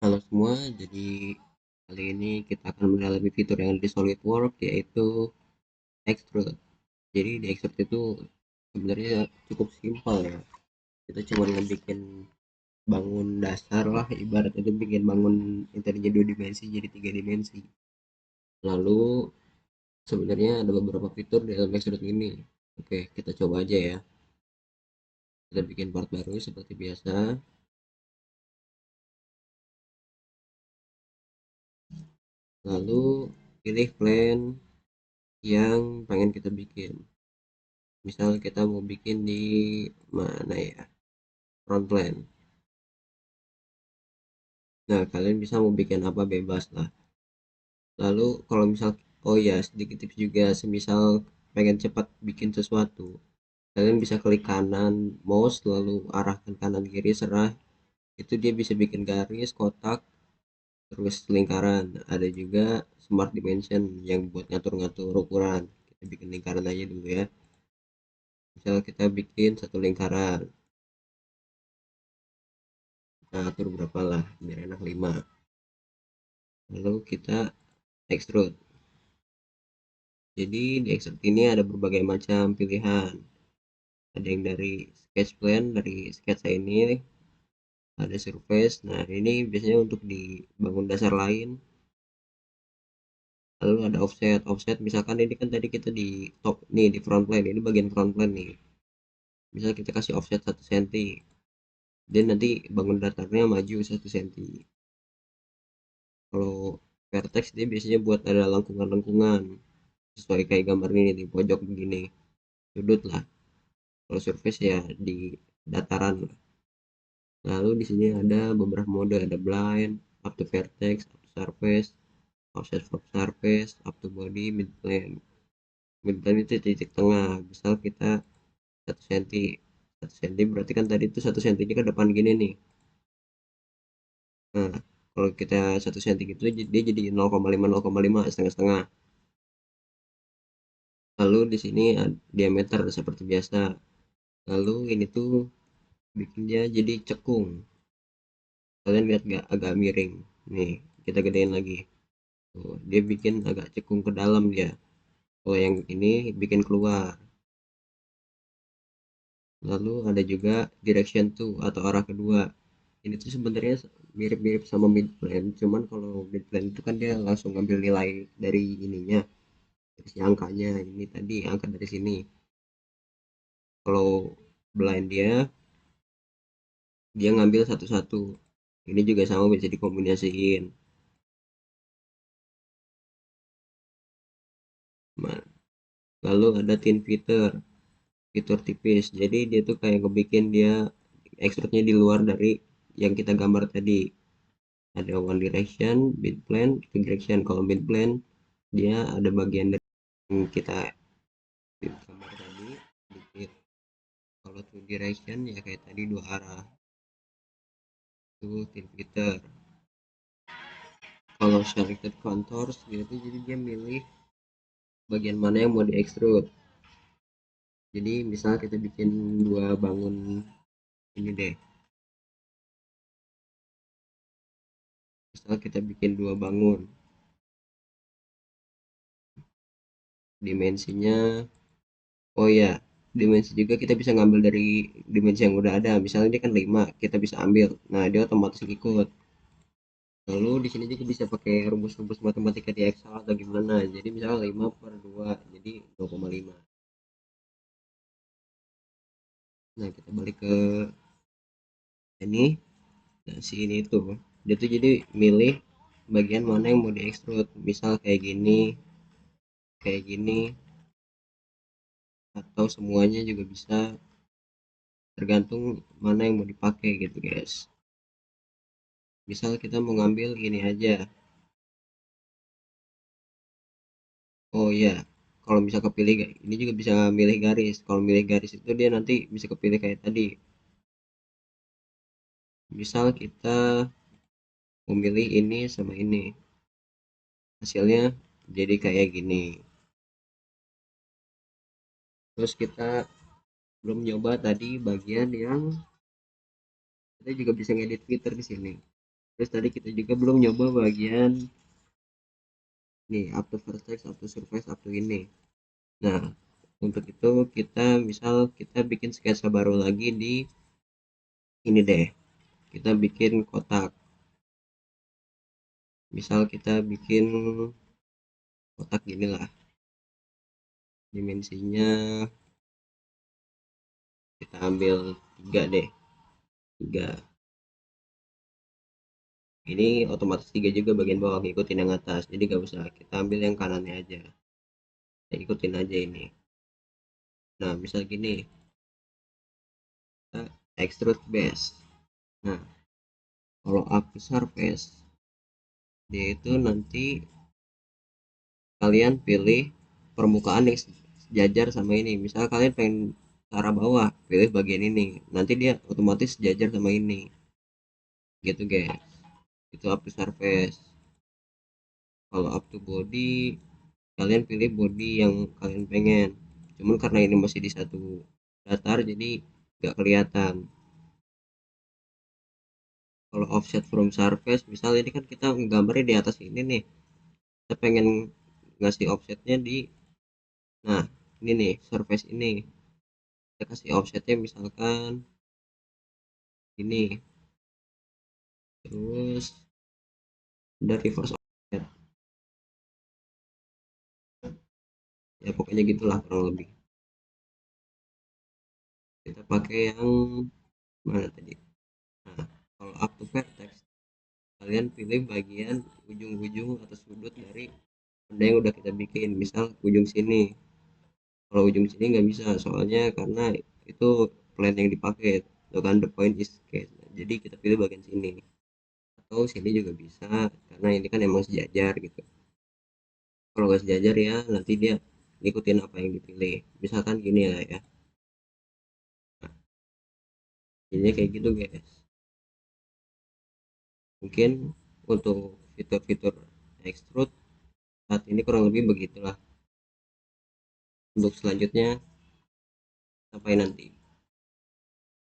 Halo semua, jadi kali ini kita akan mendalami fitur yang ada di SolidWorks yaitu extrude. Jadi di extrude itu sebenarnya cukup simpel ya. Kita cuma ngebikin bangun dasar lah, ibarat itu bikin bangun yang tadinya 2 dimensi jadi 3 dimensi. Lalu sebenarnya ada beberapa fitur di dalam extrude ini. Oke, kita coba aja ya. Kita bikin part baru seperti biasa. Lalu pilih plan yang pengen kita bikin. Misal kita mau bikin di mana ya, front plan. Nah, kalian bisa mau bikin apa bebas lah. Lalu kalau misal, oh ya, sedikit tips juga, semisal pengen cepat bikin sesuatu, kalian bisa klik kanan mouse lalu arahkan kanan kiri serah, itu dia bisa bikin garis, kotak, terus lingkaran. Ada juga smart dimension yang buat ngatur-ngatur ukuran. Kita bikin lingkaran aja dulu ya. Misal kita bikin satu lingkaran, nah atur berapa lah biar enak 5. Lalu kita extrude. Jadi di extrude ini ada berbagai macam pilihan. Ada yang dari sketch plan, dari sketsa ini, ada surface. Nah, ini biasanya untuk dibangun dasar lain. Lalu ada offset. Offset misalkan ini kan tadi kita di top nih, di front plane. Ini bagian front plane nih. Misal kita kasih offset 1 cm. Dan nanti bangun datarnya maju 1 cm. Kalau vertex dia biasanya buat ada lengkungan-lengkungan sesuai kayak gambar ini di pojok begini, sudut lah. Kalau surface ya di dataran. Lalu di sini ada beberapa mode, ada blind, up to vertex, up to surface, offset from surface, up to body, mid plane. Mid plane itu titik tengah. Misal kita 1 cm, 1 cm berarti kan tadi itu 1 cm ke depan gini nih. Nah, kalau kita 1 cm gitu dia jadi 0,5 setengah-setengah. Lalu di sini diameter seperti biasa. Lalu ini tuh bikin dia jadi cekung. Kalian lihat gak agak miring. Nih, kita gedein lagi. Tuh, dia bikin agak cekung ke dalam dia. Kalau yang ini bikin keluar. Lalu ada juga direction to atau arah kedua. Ini tuh sebenarnya mirip-mirip sama mid plane, cuman kalau mid plane itu kan dia langsung ngambil nilai dari ininya, dari si angkanya. Ini tadi angka dari sini. Kalau blind dia ngambil satu-satu. Ini juga sama bisa dikombinasiin. Nah, lalu ada thin feather, fitur tipis. Jadi dia tuh kayak ngebikin dia extrude-nya di luar dari yang kita gambar tadi. Ada one direction, mid plane, two direction. Kalau mid plane dia ada bagian dari yang kita gambar tadi dikit. Kalau two direction ya kayak tadi dua arah, itu thin feather. Kalau selected contours gitu, jadi dia milih bagian mana yang mau di extrude. Jadi misal kita bikin dua bangun ini deh, misal kita bikin dua bangun, dimensinya, oh ya, dimensi juga kita bisa ngambil dari dimensi yang udah ada. Misalnya ini kan 5, kita bisa ambil. Nah, dia otomatis ikut. Lalu di sini juga bisa pakai rumus-rumus matematika di Excel atau gimana. Jadi misalnya 5/2 jadi 2,5. Nah, kita balik ke ini. Nah, si ini tuh dia tuh jadi milih bagian mana yang mau di extrude. Misal kayak gini, atau semuanya juga bisa, tergantung mana yang mau dipakai gitu guys. Misal kita mau ngambil ini aja. Oh iya, kalau bisa kepilih ini juga bisa milih garis. Kalau milih garis itu dia nanti bisa kepilih kayak tadi. Misal kita memilih ini sama ini, hasilnya jadi kayak gini. Terus kita belum nyoba tadi bagian yang kita juga bisa ngedit filter di sini. Terus tadi kita juga belum nyoba bagian nih, up to vertex, up to surface, up to ini. Nah, untuk itu kita misal kita bikin sketsa baru lagi di ini deh, kita bikin kotak. Misal kita bikin kotak gini lah, dimensinya kita ambil 3 deh, 3. Ini otomatis 3 juga bagian bawah, ngikutin yang atas, jadi gak usah kita ambil yang kanannya aja, kita ikutin aja ini. Nah, misal gini, kita extrude base. Nah, kalau up to surface, dia itu nanti kalian pilih permukaan yang sejajar sama ini. Misal kalian pengen ke arah bawah, pilih bagian ini, nanti dia otomatis sejajar sama ini, gitu guys. Itu up to surface. Kalau up to body, kalian pilih body yang kalian pengen, cuman karena ini masih di satu datar jadi nggak kelihatan. Kalau offset from surface, misalnya ini kan kita gambarnya di atas ini nih, kita pengen ngasih offsetnya di, nah ini nih surface ini, kita kasih offsetnya misalkan ini, terus dari reverse offset, ya pokoknya gitulah kurang lebih. Kita pakai yang mana tadi, nah kalau up to vertex, kalian pilih bagian ujung-ujung atau sudut dari benda yang udah kita bikin. Misal ujung sini, kalau ujung sini nggak bisa soalnya karena itu plan yang dipakai, itu kan the point is case, jadi kita pilih bagian sini, atau sini juga bisa karena ini kan emang sejajar gitu. Kalau nggak sejajar ya nanti dia ngikutin apa yang dipilih, misalkan gini lah ya. Nah, jadinya kayak gitu guys. Mungkin untuk fitur-fitur extrude saat ini kurang lebih begitulah. Untuk selanjutnya sampai nanti.